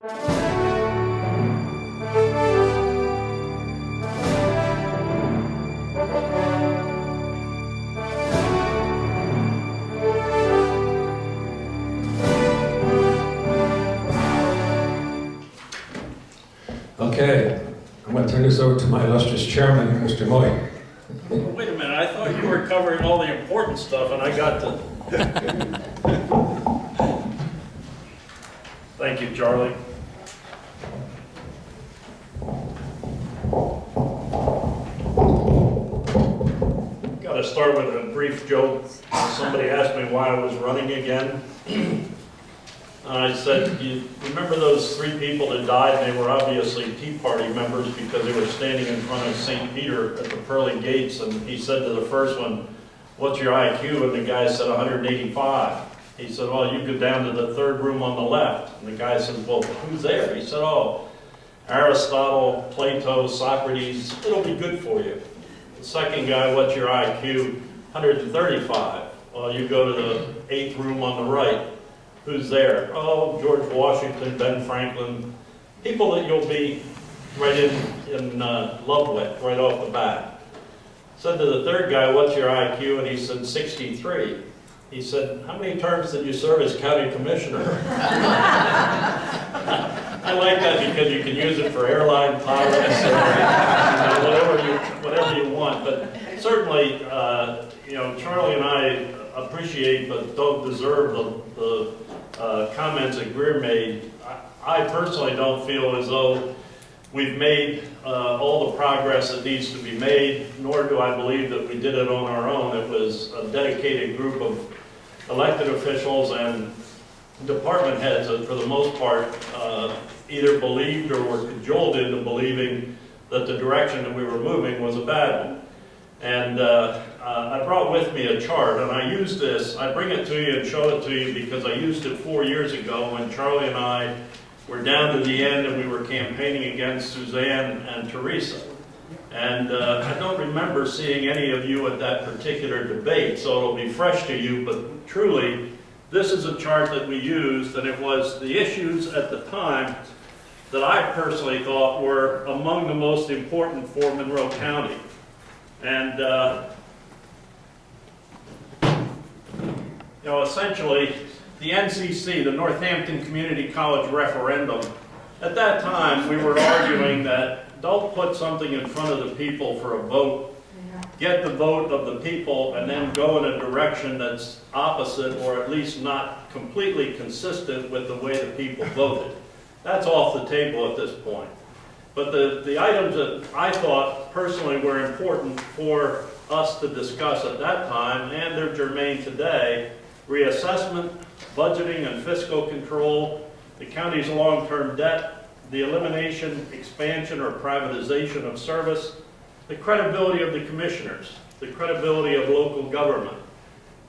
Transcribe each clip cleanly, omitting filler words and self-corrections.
Okay, I'm going to turn this over to my illustrious chairman, Mr. Moyer. Wait a minute, I thought you were covering all the important stuff and I got to... Thank you, Charlie. Got to start with a brief joke. Somebody asked me why I was running again. I said, you remember those 3 people that died? They were obviously Tea Party members because they were standing in front of St. Peter at the pearly gates, and he said to the first one, "What's your IQ?" And the guy said, 185. He said, "Well, you go down to the 3rd room on the left." And the guy says, "Well, who's there?" He said, "Oh, Aristotle, Plato, Socrates, it'll be good for you." The second guy, "What's your IQ?" 135. "Well, you go to the 8th room on the right. Who's there?" "Oh, George Washington, Ben Franklin." People that you'll be right in love with right off the bat. Said to the third guy, "What's your IQ?" And he said, 63. He said, "How many terms did you serve as county commissioner?" I like that because you can use it for airline pilots or whatever you want. But certainly, Charlie and I appreciate but don't deserve the comments that Greer made. I personally don't feel as though we've made all the progress that needs to be made, nor do I believe that we did it on our own. It was a dedicated group of elected officials and department heads that, for the most part, either believed or were cajoled into believing that the direction that we were moving was a bad one. And I brought with me a chart, and I use this. I bring it to you and show it to you because I used it 4 years ago when Charlie and I were down to the end and we were campaigning against Suzanne and Teresa. And I don't remember seeing any of you at that particular debate, so it'll be fresh to you, but truly, this is a chart that we used, and it was the issues at the time that I personally thought were among the most important for Monroe County. And essentially, the NCC, the Northampton Community College referendum, at that time we were arguing that don't put something in front of the people for a vote, get the vote of the people, and then go in a direction that's opposite or at least not completely consistent with the way the people voted. That's off the table at this point. But the items that I thought personally were important for us to discuss at that time, and they're germane today: reassessment, budgeting and fiscal control, the county's long-term debt, the elimination, expansion, or privatization of service, the credibility of the commissioners, the credibility of local government,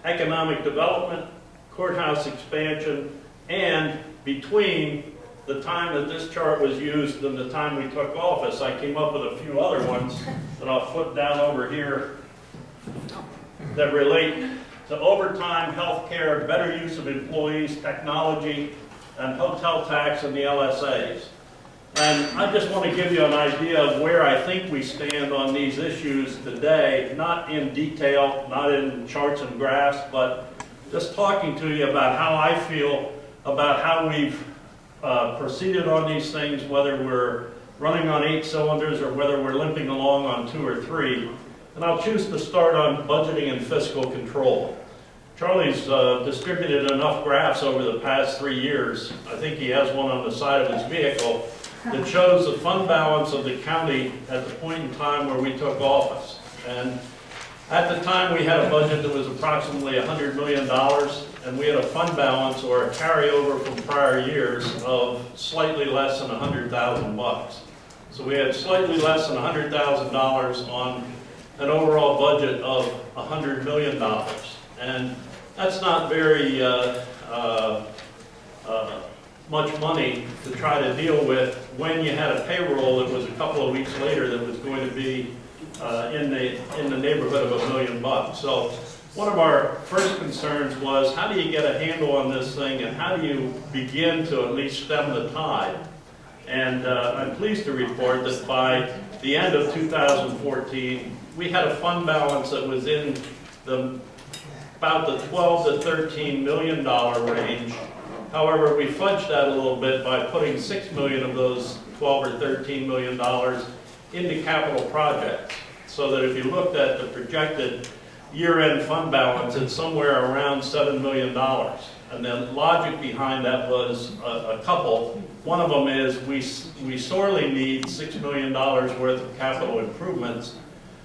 economic development, courthouse expansion, and between the time that this chart was used and the time we took office, I came up with a few other ones that I'll flip down over here that relate to overtime, health care, better use of employees, technology, and hotel tax and the LSAs. And I just want to give you an idea of where I think we stand on these issues today, not in detail, not in charts and graphs, but just talking to you about how I feel about how we've proceeded on these things, whether we're running on 8 cylinders or whether we're limping along on 2 or 3. And I'll choose to start on budgeting and fiscal control. Charlie's distributed enough graphs over the past 3 years. I think he has one on the side of his vehicle that shows the fund balance of the county at the point in time where we took office. And at the time we had a budget that was approximately $100 million, and we had a fund balance or a carryover from prior years of slightly less than $100,000. So we had slightly less than $100,000 on an overall budget of $100 million. And that's not very much money to try to deal with when you had a payroll that was a couple of weeks later that was going to be in the neighborhood of $1 million. So One of our first concerns was, how do you get a handle on this thing, and how do you begin to at least stem the tide? And I'm pleased to report that by the end of 2014, we had a fund balance that was in about the $12 to $13 million range. However, we fudged that a little bit by putting $6 million of those $12 or $13 million into capital projects, so that if you looked at the projected year-end fund balance, it's somewhere around $7 million. And the logic behind that was a couple. One of them is we sorely need $6 million worth of capital improvements.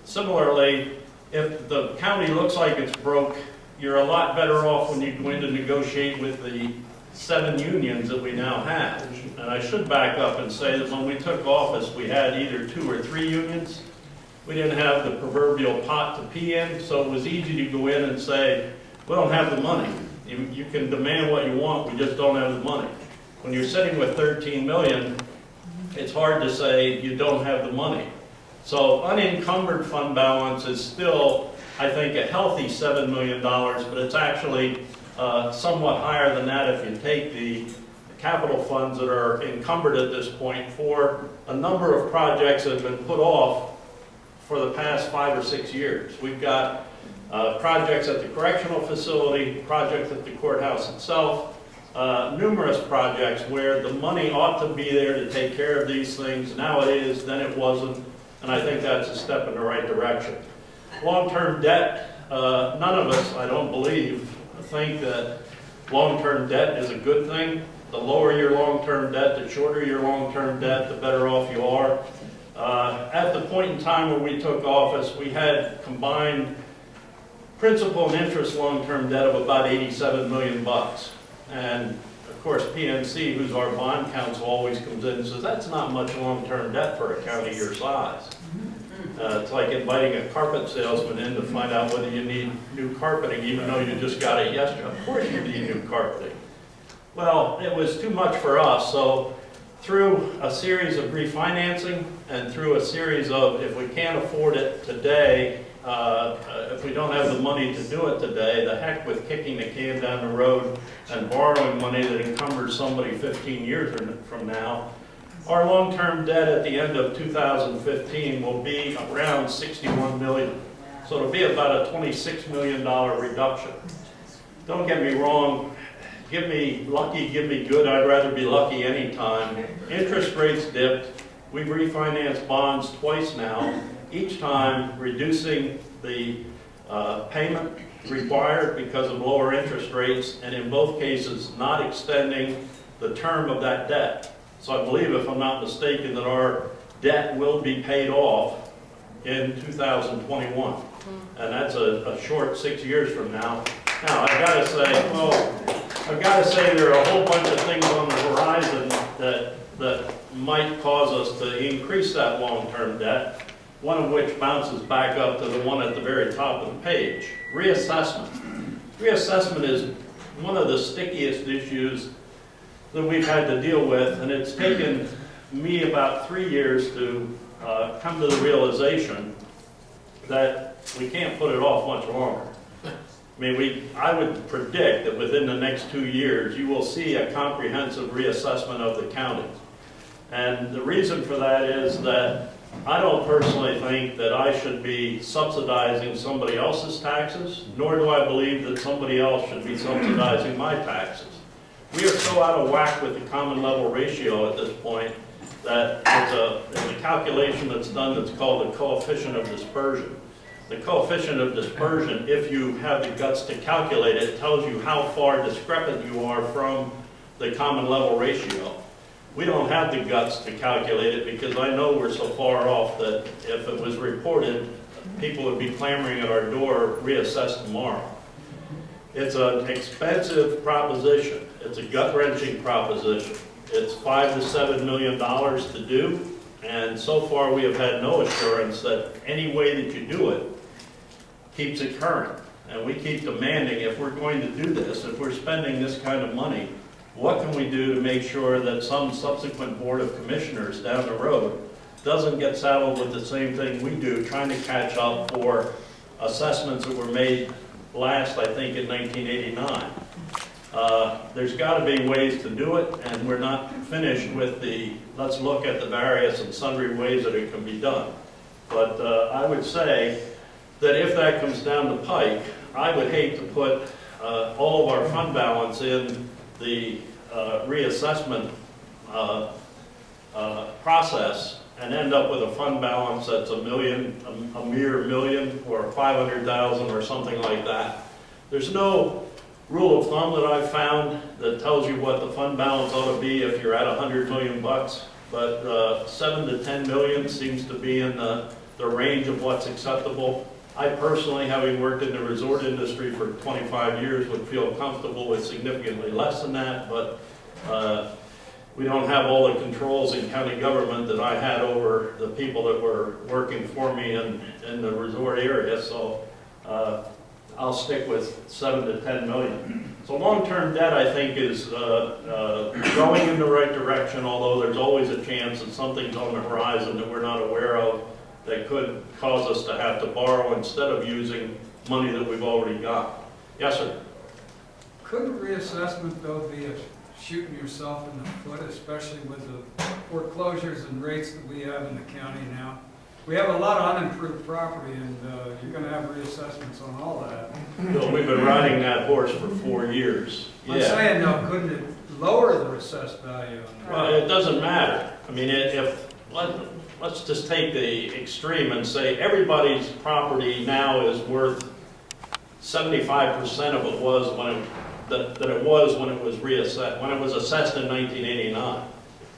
Similarly, if the county looks like it's broke, you're a lot better off when you go in to negotiate with the 7 unions that we now have. And I should back up and say that when we took office, we had either 2 or 3 unions. We didn't have the proverbial pot to pee in, so it was easy to go in and say, we don't have the money. You can demand what you want, we just don't have the money. When you're sitting with 13 million, it's hard to say you don't have the money. So unencumbered fund balance is still, I think, a healthy $7 million, but it's actually somewhat higher than that if you take the capital funds that are encumbered at this point for a number of projects that have been put off for the past 5 or 6 years. We've got projects at the correctional facility, projects at the courthouse itself, numerous projects where the money ought to be there to take care of these things. Now it is, then it wasn't, and I think that's a step in the right direction. Long-term debt, none of us, I don't believe, think that long-term debt is a good thing. The lower your long-term debt, the shorter your long-term debt, the better off you are. At the point in time when we took office, we had combined principal and interest long-term debt of about $87 million. And of course, PNC, who's our bond counsel, always comes in and says, that's not much long-term debt for a county your size. It's like inviting a carpet salesman in to find out whether you need new carpeting, even though you just got it yesterday. Of course you need new carpeting. Well, it was too much for us, so through a series of refinancing and through a series of, if we can't afford it today, if we don't have the money to do it today, the heck with kicking the can down the road and borrowing money that encumbers somebody 15 years from now. Our long-term debt at the end of 2015 will be around $61 million. So it'll be about a $26 million reduction. Don't get me wrong, give me lucky, give me good, I'd rather be lucky anytime. Interest rates dipped. We've refinanced bonds twice now, each time reducing the payment required because of lower interest rates, and in both cases not extending the term of that debt. So I believe, if I'm not mistaken, that our debt will be paid off in 2021. And that's a short 6 years from now. Now, I've got to say there are a whole bunch of things on the horizon that might cause us to increase that long-term debt, one of which bounces back up to the one at the very top of the page, reassessment. Reassessment is one of the stickiest issues that we've had to deal with, and it's taken me about 3 years to come to the realization that we can't put it off much longer. I mean, I would predict that within the next 2 years, you will see a comprehensive reassessment of the county. And the reason for that is that I don't personally think that I should be subsidizing somebody else's taxes, nor do I believe that somebody else should be subsidizing my taxes. We are so out of whack with the common level ratio at this point that there's a calculation that's done that's called the coefficient of dispersion. The coefficient of dispersion, if you have the guts to calculate it, tells you how far discrepant you are from the common level ratio. We don't have the guts to calculate it because I know we're so far off that if it was reported, people would be clamoring at our door, reassess tomorrow. It's an expensive proposition. It's a gut-wrenching proposition. It's $5 to $7 million to do, and so far we have had no assurance that any way that you do it keeps it current. And we keep demanding, if we're going to do this, if we're spending this kind of money, what can we do to make sure that some subsequent board of commissioners down the road doesn't get saddled with the same thing we do, trying to catch up for assessments that were made last, I think, in 1989. There's got to be ways to do it, and we're not finished with the, let's look at the various and sundry ways that it can be done. But I would say that if that comes down the pike, I would hate to put all of our fund balance in the reassessment process and end up with a fund balance that's a mere million or 500,000 or something like that. There's no rule of thumb that I've found that tells you what the fund balance ought to be if you're at 100 million bucks, but 7 to 10 million seems to be in the range of what's acceptable. I personally, having worked in the resort industry for 25 years, would feel comfortable with significantly less than that, but we don't have all the controls in county government that I had over the people that were working for me in the resort area, so I'll stick with 7 to 10 million. So long-term debt, I think, is going in the right direction, although there's always a chance that something's on the horizon that we're not aware of that could cause us to have to borrow instead of using money that we've already got. Yes, sir? Couldn't reassessment, though, be a shooting yourself in the foot, especially with the foreclosures and rates that we have in the county now? We have a lot of unimproved property, and you're going to have reassessments on all that. Bill, we've been riding that horse for 4 years. I'm saying, though, couldn't it lower the assessed value on that? Well, it doesn't matter. I mean, let's just take the extreme and say everybody's property now is worth 75% of it was when it was reassessed, when it was assessed in 1989.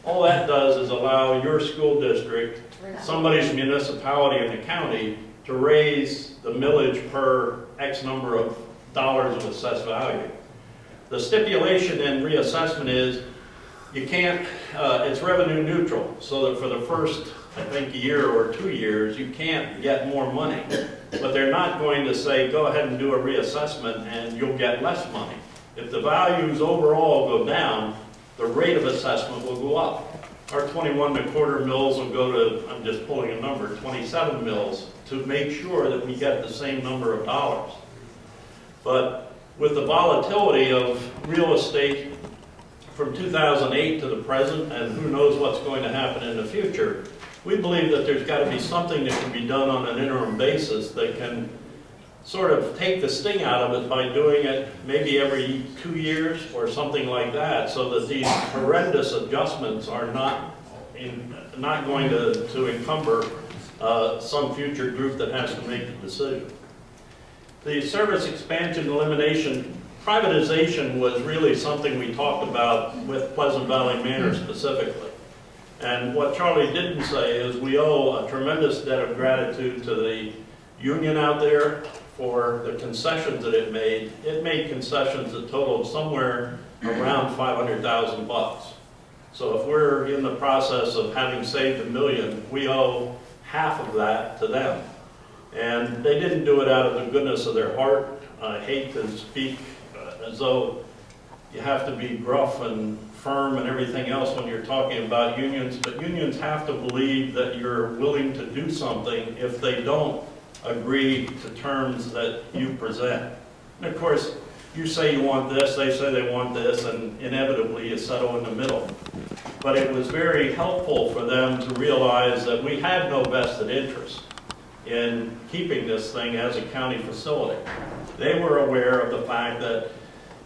All that does is allow your school district, somebody's municipality in the county, to raise the millage per X number of dollars of assessed value. The stipulation in reassessment is you can't, it's revenue neutral, so that for the first, I think, year or 2 years, you can't get more money. But they're not going to say, go ahead and do a reassessment and you'll get less money. If the values overall go down, the rate of assessment will go up. Our 21.25 mills will go to, I'm just pulling a number, 27 mills to make sure that we get the same number of dollars. But with the volatility of real estate from 2008 to the present, and who knows what's going to happen in the future, we believe that there's got to be something that can be done on an interim basis that can sort of take the sting out of it by doing it maybe every 2 years or something like that, so that these horrendous adjustments are not going to encumber some future group that has to make the decision. The service expansion elimination, privatization was really something we talked about with Pleasant Valley Manor specifically. And what Charlie didn't say is we owe a tremendous debt of gratitude to the union out there for the concessions that it made. It made concessions that totaled somewhere around 500,000 bucks. So if we're in the process of having saved $1 million, we owe half of that to them. And they didn't do it out of the goodness of their heart. I hate to speak as though you have to be gruff and firm and everything else when you're talking about unions, but unions have to believe that you're willing to do something if they don't agree to terms that you present. And of course, you say you want this, they say they want this, and inevitably you settle in the middle. But it was very helpful for them to realize that we had no vested interest in keeping this thing as a county facility. They were aware of the fact that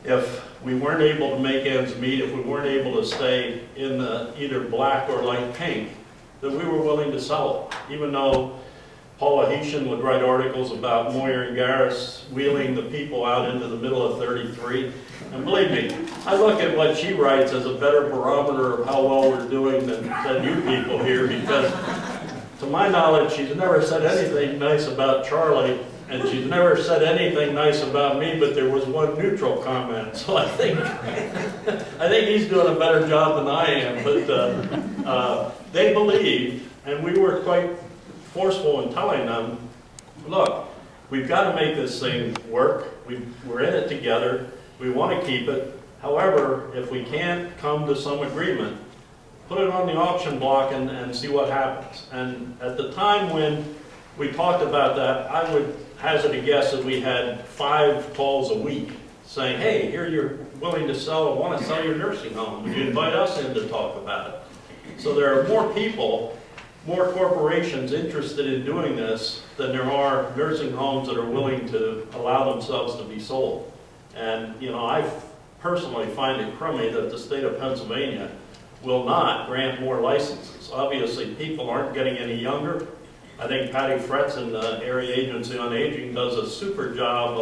if we weren't able to make ends meet, if we weren't able to stay in the either black or light pink, that we were willing to sell it, even though Paula Heeshen would write articles about Moyer and Garris wheeling the people out into the middle of 33. And believe me, I look at what she writes as a better barometer of how well we're doing than you people here, because to my knowledge, she's never said anything nice about Charlie, and she's never said anything nice about me, but there was one neutral comment. So I think he's doing a better job than I am. But they believe, and we were quite forceful in telling them, look, we've got to make this thing work. We're in it together. We want to keep it. However, if we can't come to some agreement, put it on the auction block and see what happens. And at the time when we talked about that. I would hazard a guess that we had 5 calls a week saying, hey, here you're willing to sell, want to sell your nursing home. Would you invite us in to talk about it? So there are more people, more corporations interested in doing this than there are nursing homes that are willing to allow themselves to be sold. And, you know, I personally find it crummy that the state of Pennsylvania will not grant more licenses. Obviously, people aren't getting any younger. I think Patty Fretz in the Area Agency on Aging does a super job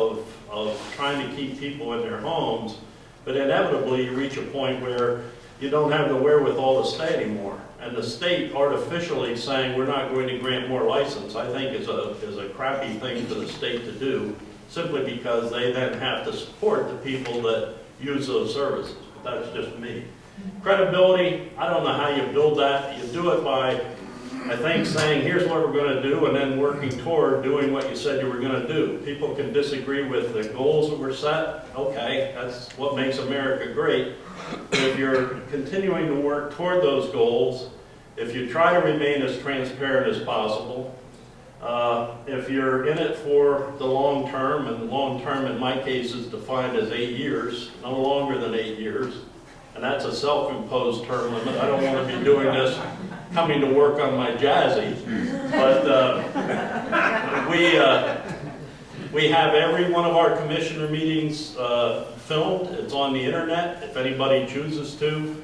of trying to keep people in their homes, but inevitably you reach a point where you don't have the wherewithal to stay anymore. And the state artificially saying we're not going to grant more license, I think is a crappy thing for the state to do, simply because they then have to support the people that use those services. But that's just me. Credibility, I don't know how you build that. You do it by, I think, saying here's what we're going to do and then working toward doing what you said you were going to do. People can disagree with the goals that were set. Okay, that's what makes America great. But if you're continuing to work toward those goals, if you try to remain as transparent as possible, if you're in it for the long term, and the long term in my case is defined as 8 years, no longer than 8 years, and that's a self-imposed term limit. I don't want to be doing this coming to work on my jazzy, but we have every one of our commissioner meetings filmed. It's on the internet. If anybody chooses to,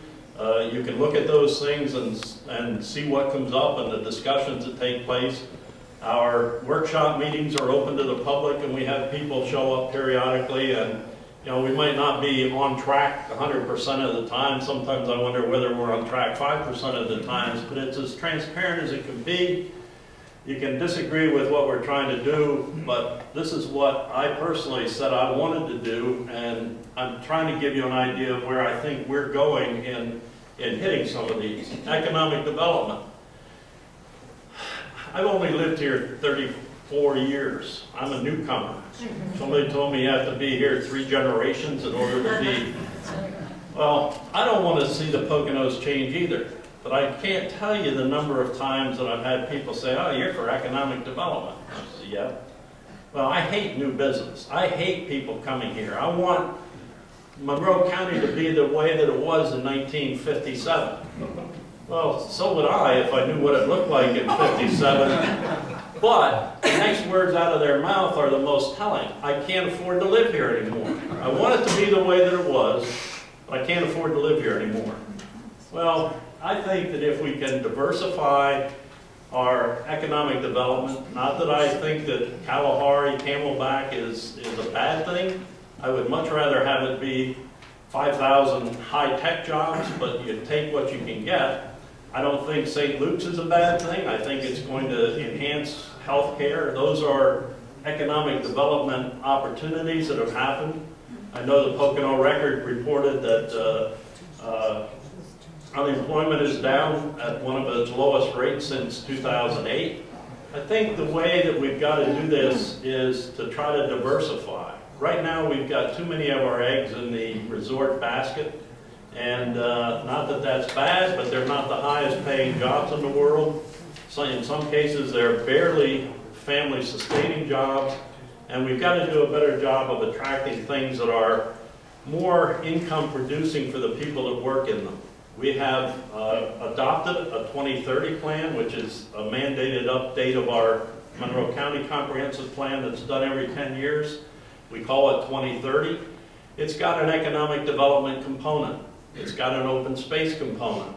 you can look at those things and see what comes up and the discussions that take place. Our workshop meetings are open to the public, and we have people show up periodically, and you know, we might not be on track 100% of the time. Sometimes I wonder whether we're on track 5% of the times, but it's as transparent as it can be. You can disagree with what we're trying to do, but this is what I personally said I wanted to do, and I'm trying to give you an idea of where I think we're going in hitting some of these. Economic development. I've only lived here 34 years. I'm a newcomer. Somebody told me you have to be here 3 generations in order to be. Well, I don't want to see the Poconos change either, but I can't tell you the number of times that I've had people say, oh, you're for economic development. I say, yeah. Well, I hate new business. I hate people coming here. I want Monroe County to be the way that it was in 1957. Well, so would I if I knew what it looked like in 57. But the next words out of their mouth are the most telling. I can't afford to live here anymore. I want it to be the way that it was, but I can't afford to live here anymore. Well, I think that if we can diversify our economic development, not that I think that Kalahari, Camelback is a bad thing. I would much rather have it be 5,000 high-tech jobs, but you take what you can get. I don't think St. Luke's is a bad thing. I think it's going to enhance health care. Those are economic development opportunities that have happened. I know the Pocono Record reported that unemployment is down at one of its lowest rates since 2008. I think the way that we've got to do this is to try to diversify. Right now we've got too many of our eggs in the resort basket. And not that that's bad, but they're not the highest paying jobs in the world. So in some cases, they're barely family sustaining jobs. And we've got to do a better job of attracting things that are more income producing for the people that work in them. We have adopted a 2030 plan, which is a mandated update of our Monroe County Comprehensive Plan that's done every 10 years. We call it 2030. It's got an economic development component. It's got an open space component,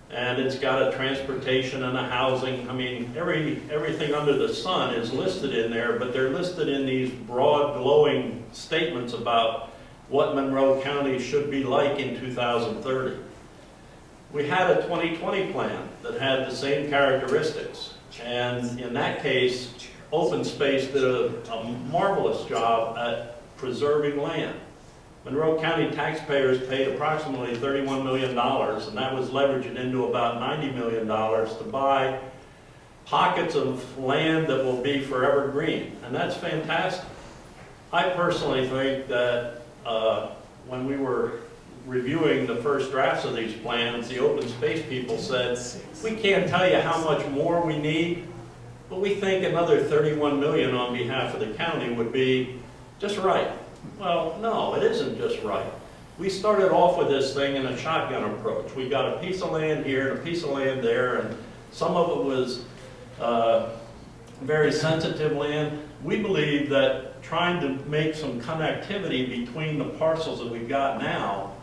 and it's got a transportation and a housing. I mean, everything under the sun is listed in there, but they're listed in these broad, glowing statements about what Monroe County should be like in 2030. We had a 2020 plan that had the same characteristics, and in that case, open space did a marvelous job at preserving land. Monroe County taxpayers paid approximately $31 million, and that was leveraged into about $90 million to buy pockets of land that will be forever green, and that's fantastic. I personally think that when we were reviewing the first drafts of these plans, the open space people said, we can't tell you how much more we need, but we think another 31 million on behalf of the county would be just right. Well, no, it isn't just right. We started off with this thing in a shotgun approach. We got a piece of land here and a piece of land there, and some of it was very sensitive land. We believe that trying to make some connectivity between the parcels that we've got now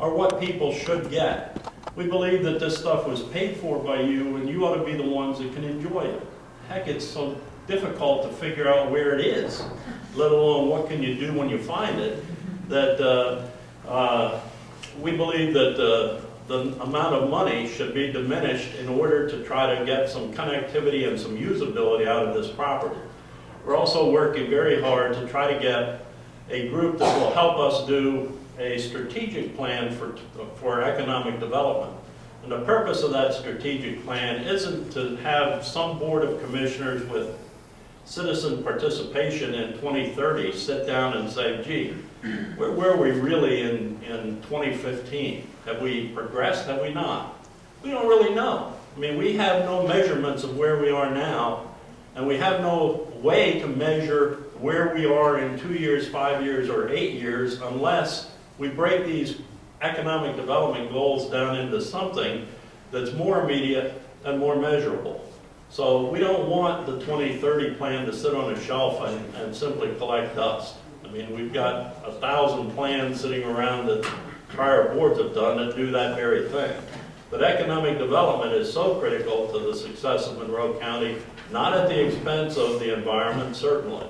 are what people should get. We believe that this stuff was paid for by you, and you ought to be the ones that can enjoy it. Heck, it's so difficult to figure out where it is, let alone what can you do when you find it, that we believe that the amount of money should be diminished in order to try to get some connectivity and some usability out of this property. We're also working very hard to try to get a group that will help us do a strategic plan for economic development. And the purpose of that strategic plan isn't to have some board of commissioners with citizen participation in 2030 sit down and say, gee, where were we really in 2015? Have we progressed? Have we not? We don't really know. I mean, we have no measurements of where we are now, and we have no way to measure where we are in 2 years, 5 years, or 8 years unless we break these economic development goals down into something that's more immediate and more measurable. So we don't want the 2030 plan to sit on a shelf and simply collect dust. I mean, we've got 1,000 plans sitting around that prior boards have done that do that very thing. But economic development is so critical to the success of Monroe County, not at the expense of the environment, certainly,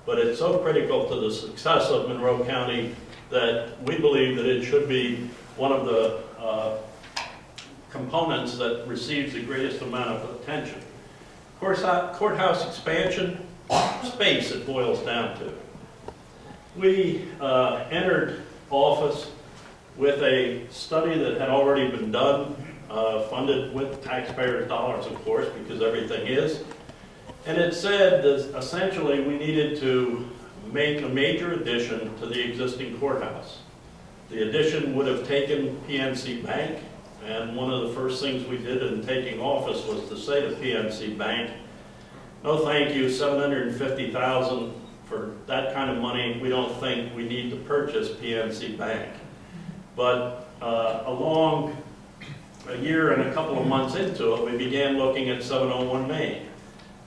but it's so critical to the success of Monroe County that we believe that it should be one of the components that receives the greatest amount of attention. Courthouse expansion, space it boils down to. We entered office with a study that had already been done, funded with taxpayers' dollars, of course, because everything is. And it said that essentially we needed to make a major addition to the existing courthouse. The addition would have taken PNC Bank, and one of the first things we did in taking office was to say to PNC Bank, no thank you, $750,000 for that kind of money, we don't think we need to purchase PNC Bank. But along a year and a couple of months into it, we began looking at 701 Main.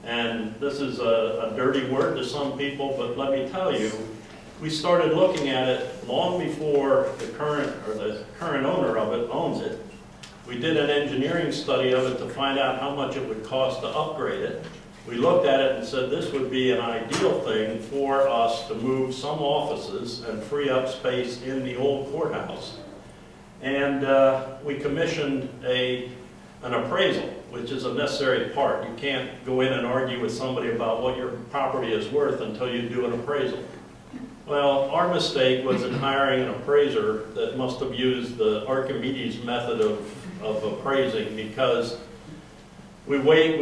And this is a dirty word to some people, but let me tell you, we started looking at it long before the current owner of it owns it. We did an engineering study of it to find out how much it would cost to upgrade it. We looked at it and said this would be an ideal thing for us to move some offices and free up space in the old courthouse. And we commissioned an appraisal, which is a necessary part. You can't go in and argue with somebody about what your property is worth until you do an appraisal. Well, our mistake was in hiring an appraiser that must have used the Archimedes method of appraising, because we wait,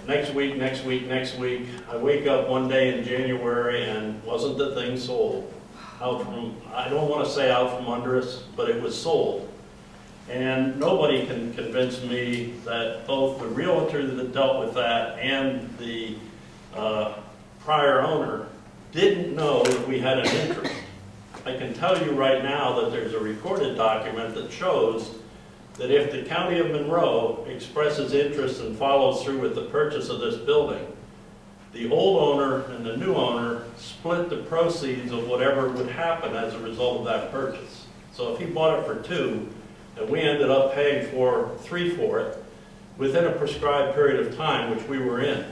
next week. I wake up one day in January and wasn't the thing sold. I don't want to say out from under us, but it was sold. And nobody can convince me that both the realtor that dealt with that and the prior owner didn't know that we had an interest. I can tell you right now that there's a recorded document that shows that if the County of Monroe expresses interest and follows through with the purchase of this building, the old owner and the new owner split the proceeds of whatever would happen as a result of that purchase. So if he bought it for $2, and we ended up paying for $3 for it, within a prescribed period of time, which we were in,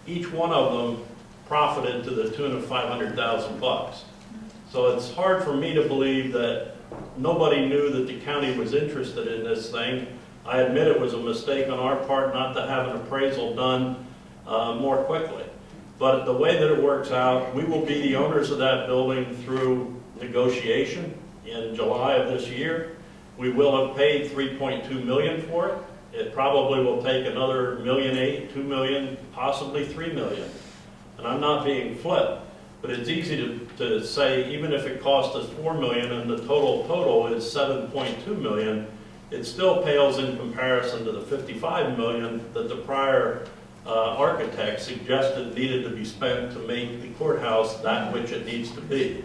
each one of them profited to the tune of $500,000. So it's hard for me to believe that nobody knew that the county was interested in this thing. I admit it was a mistake on our part not to have an appraisal done more quickly. But the way that it works out, we will be the owners of that building through negotiation in July of this year. We will have paid $3.2 million for it. It probably will take another $1.8 million, $2 million, possibly $3 million. And I'm not being flip, but it's easy to say even if it cost us $4 million and the total is $7.2 million, it still pales in comparison to the $55 million that the prior architect suggested needed to be spent to make the courthouse that which it needs to be.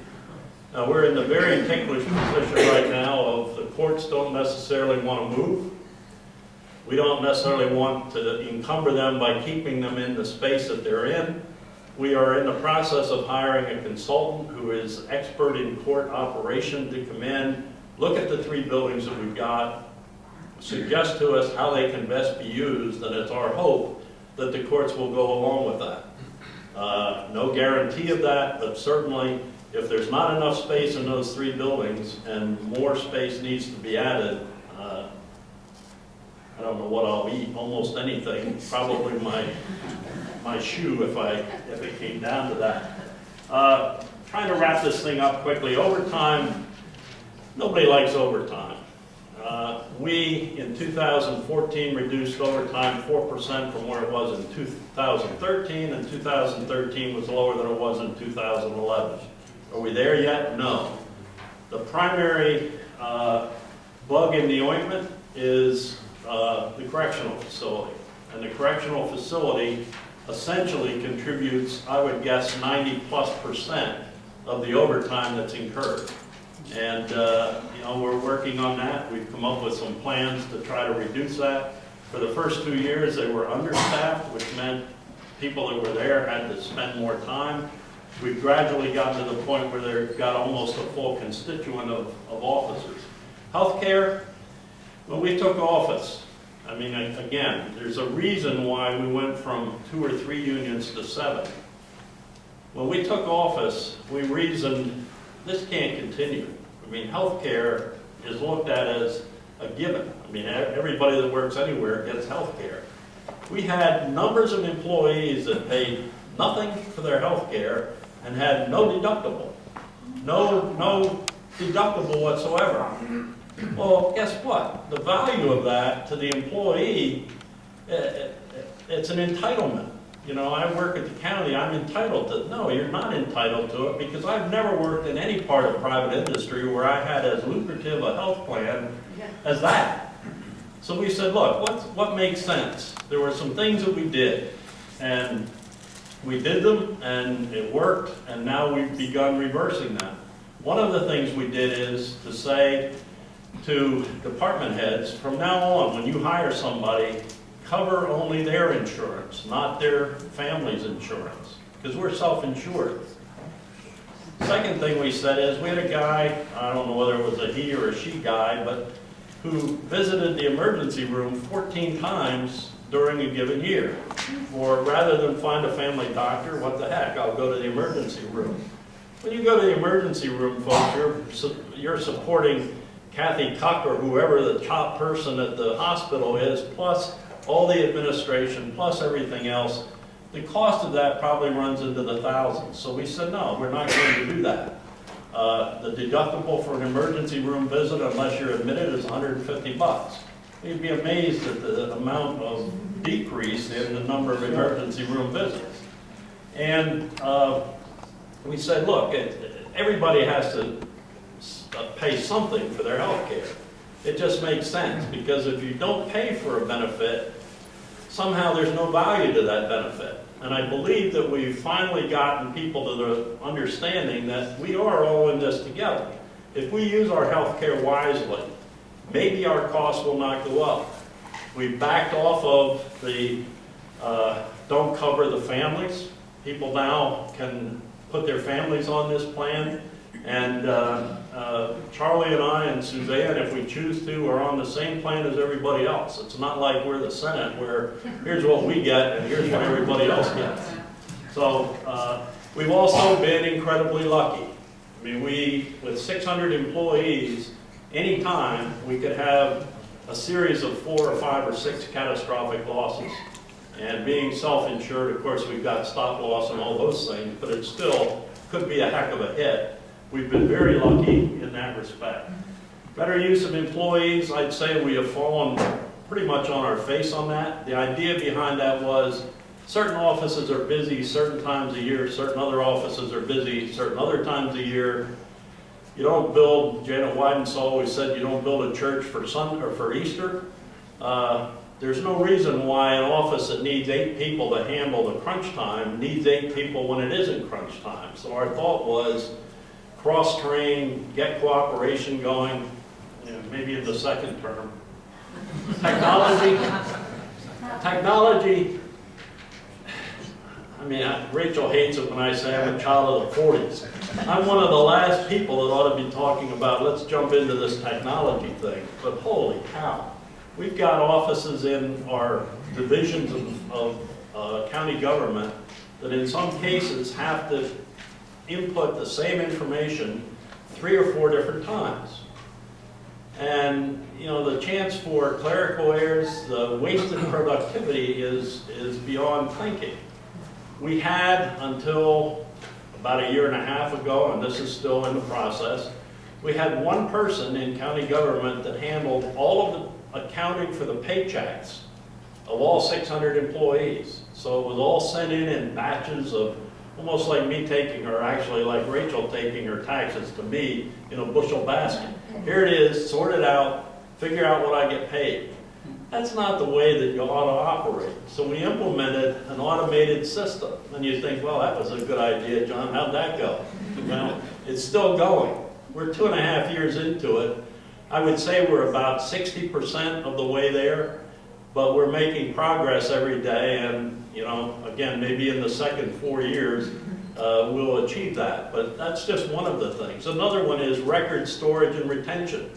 Now, we're in the very ticklish position right now of the courts don't necessarily want to move. We don't necessarily want to encumber them by keeping them in the space that they're in. We are in the process of hiring a consultant who is expert in court operation to come in, look at the 3 buildings that we've got, suggest to us how they can best be used, and it's our hope that the courts will go along with that. No guarantee of that, but certainly if there's not enough space in those 3 buildings and more space needs to be added, I don't know what I'll eat, almost anything, probably my shoe if it came down to that. Trying to wrap this thing up quickly. Overtime, nobody likes overtime. We, in 2014, reduced overtime 4% from where it was in 2013, and 2013 was lower than it was in 2011. Are we there yet? No. The primary bug in the ointment is the correctional facility. And the correctional facility essentially contributes, I would guess, 90+% of the overtime that's incurred. And you know, we're working on that. We've come up with some plans to try to reduce that. For the first 2 years, they were understaffed, which meant people that were there had to spend more time. We've gradually gotten to the point where they've got almost a full constituent of officers. Healthcare, when we took office, I mean, again, there's a reason why we went from 2 or 3 unions to 7. When we took office, we reasoned this can't continue. I mean, healthcare is looked at as a given. I mean, everybody that works anywhere gets healthcare. We had numbers of employees that paid nothing for their healthcare and had no deductible. No deductible whatsoever. Well, guess what? The value of that to the employee, it's an entitlement. You know, I work at the county, I'm entitled to. No, you're not entitled to it, because I've never worked in any part of private industry where I had as lucrative a health plan as that. So we said, look, what makes sense? There were some things that we did, and we did them, and it worked, and now we've begun reversing them. One of the things we did is to say to department heads, from now on, when you hire somebody, cover only their insurance, not their family's insurance, because we're self-insured. Second thing we said is, we had a guy, I don't know whether it was a he or a she guy, but who visited the emergency room 14 times during a given year. Or rather than find a family doctor, what the heck, I'll go to the emergency room. When you go to the emergency room, folks, you're supporting Kathy Cuck or whoever the top person at the hospital is, plus all the administration, plus everything else. The cost of that probably runs into the thousands. So we said, no, we're not going to do that. The deductible for an emergency room visit, unless you're admitted, is $150. You'd be amazed at the amount of decrease in the number of emergency room visits. And we said, look, everybody has to pay something for their health care. It just makes sense, because if you don't pay for a benefit, somehow there's no value to that benefit. And I believe that we've finally gotten people to the understanding that we are all in this together. If we use our health care wisely, maybe our costs will not go up. We've backed off of the don't cover the families. People now can put their families on this plan. And Charlie and I and Suzanne, if we choose to, are on the same plan as everybody else. It's not like we're the Senate where here's what we get and here's what everybody else gets. So we've also been incredibly lucky. I mean, with 600 employees, anytime we could have a series of 4 or 5 or 6 catastrophic losses. And being self-insured, of course, we've got stop loss and all those things, but it still could be a heck of a hit. We've been very lucky in that respect. Better use of employees, I'd say we have fallen pretty much on our face on that. The idea behind that was certain offices are busy certain times a year, certain other offices are busy certain other times a year. You don't build, Janet Weidensaw always said, you don't build a church for Sunday or for Easter. there's no reason why an office that needs 8 people to handle the crunch time needs 8 people when it isn't crunch time. So our thought was cross-train, get cooperation going, you know, maybe in the second term. Technology, I mean, Rachel hates it when I say I'm a child of the 40s. I'm one of the last people that ought to be talking about, let's jump into this technology thing. But holy cow, we've got offices in our divisions of county government that in some cases have to input the same information 3 or 4 different times. And, you know, the chance for clerical errors, the wasted productivity is beyond thinking. We had until about 1.5 years ago, and this is still in the process, we had one person in county government that handled all of the accounting for the paychecks of all 600 employees. So it was all sent in batches of almost like me taking, or actually like Rachel taking her taxes to me in a bushel basket. Here it is, sort it out, figure out what I get paid. That's not the way that you ought to operate. So we implemented an automated system. And you think, well, that was a good idea, John. How'd that go? Well, it's still going. We're 2.5 years into it. I would say we're about 60% of the way there, but we're making progress every day. And, you know, again, maybe in the second 4 years, we'll achieve that. But that's just one of the things. Another one is record storage and retention.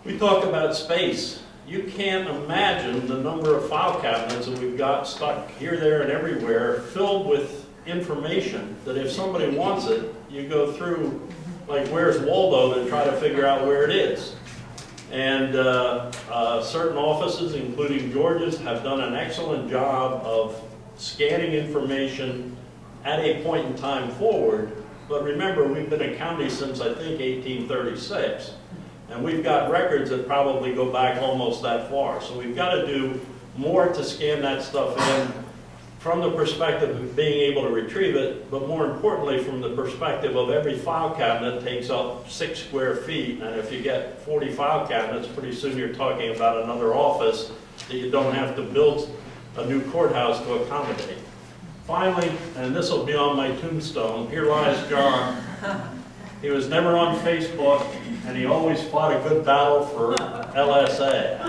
We talk about space. You can't imagine the number of file cabinets that we've got stuck here, there, and everywhere, filled with information that if somebody wants it, you go through, like, where's Waldo, to try to figure out where it is. And certain offices, including George's, have done an excellent job of scanning information at a point in time forward. But remember, we've been a county since, I think, 1836. And we've got records that probably go back almost that far. So we've got to do more to scan that stuff in from the perspective of being able to retrieve it, but more importantly from the perspective of every file cabinet takes up 6 square feet. And if you get 40 file cabinets, pretty soon you're talking about another office that you don't have to build a new courthouse to accommodate. Finally, and this will be on my tombstone, here lies John. He was never on Facebook, and he always fought a good battle for LSA.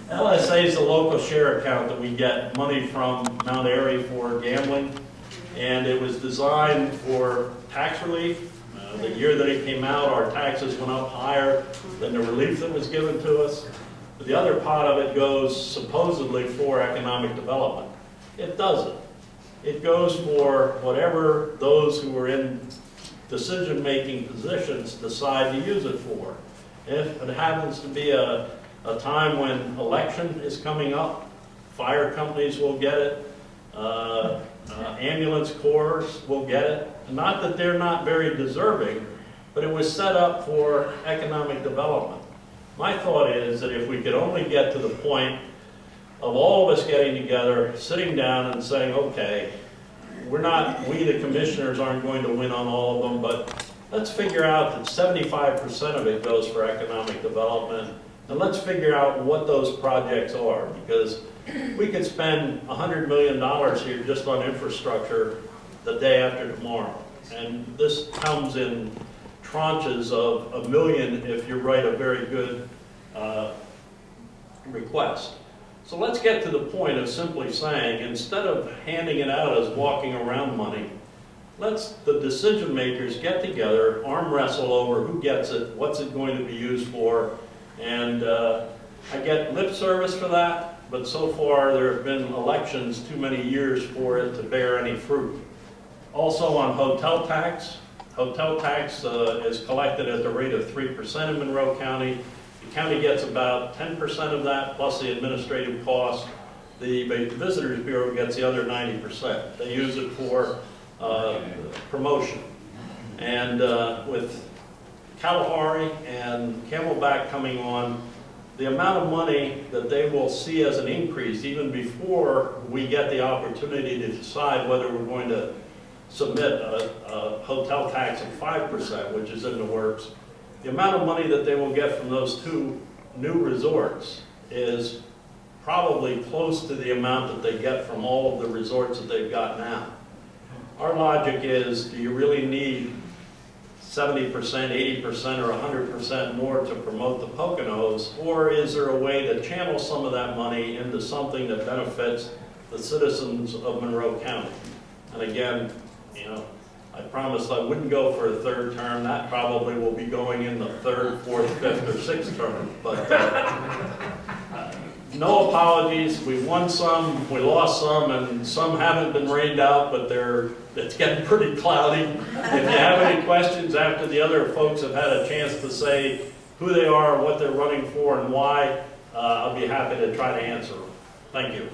LSA is the local share account that we get money from Mount Airy for gambling, and it was designed for tax relief. The year that it came out, our taxes went up higher than the relief that was given to us. But the other part of it goes supposedly for economic development. It doesn't. It goes for whatever those who are in decision-making positions decide to use it for. If it happens to be a time when election is coming up, fire companies will get it, ambulance corps will get it. Not that they're not very deserving, but it was set up for economic development. My thought is that if we could only get to the point of all of us getting together, sitting down and saying, okay, we the commissioners aren't going to win on all of them, but let's figure out that 75% of it goes for economic development, and let's figure out what those projects are, because we could spend $100 million here just on infrastructure the day after tomorrow. And this comes in tranches of $1 million if you write a very good request. So let's get to the point of simply saying, instead of handing it out as walking around money, let's the decision makers get together, arm wrestle over who gets it, what's it going to be used for, and I get lip service for that, but so far there have been elections too many years for it to bear any fruit. Also on hotel tax is collected at the rate of 3% in Monroe County. The county gets about 10% of that plus the administrative cost. The Visitors Bureau gets the other 90%. They use it for promotion. And with Kalahari and Camelback coming on, the amount of money that they will see as an increase even before we get the opportunity to decide whether we're going to submit a hotel tax of 5%, which is in the works. The amount of money that they will get from those 2 new resorts is probably close to the amount that they get from all of the resorts that they've got now. Our logic is, do you really need 70%, 80%, or 100% more to promote the Poconos, or is there a way to channel some of that money into something that benefits the citizens of Monroe County? And again, you know, I promised I wouldn't go for a third term. That probably will be going in the third, fourth, fifth, or sixth term. But no apologies. We won some, we lost some, and some haven't been rained out, but it's getting pretty cloudy. If you have any questions after the other folks have had a chance to say who they are, what they're running for, and why, I'll be happy to try to answer them. Thank you.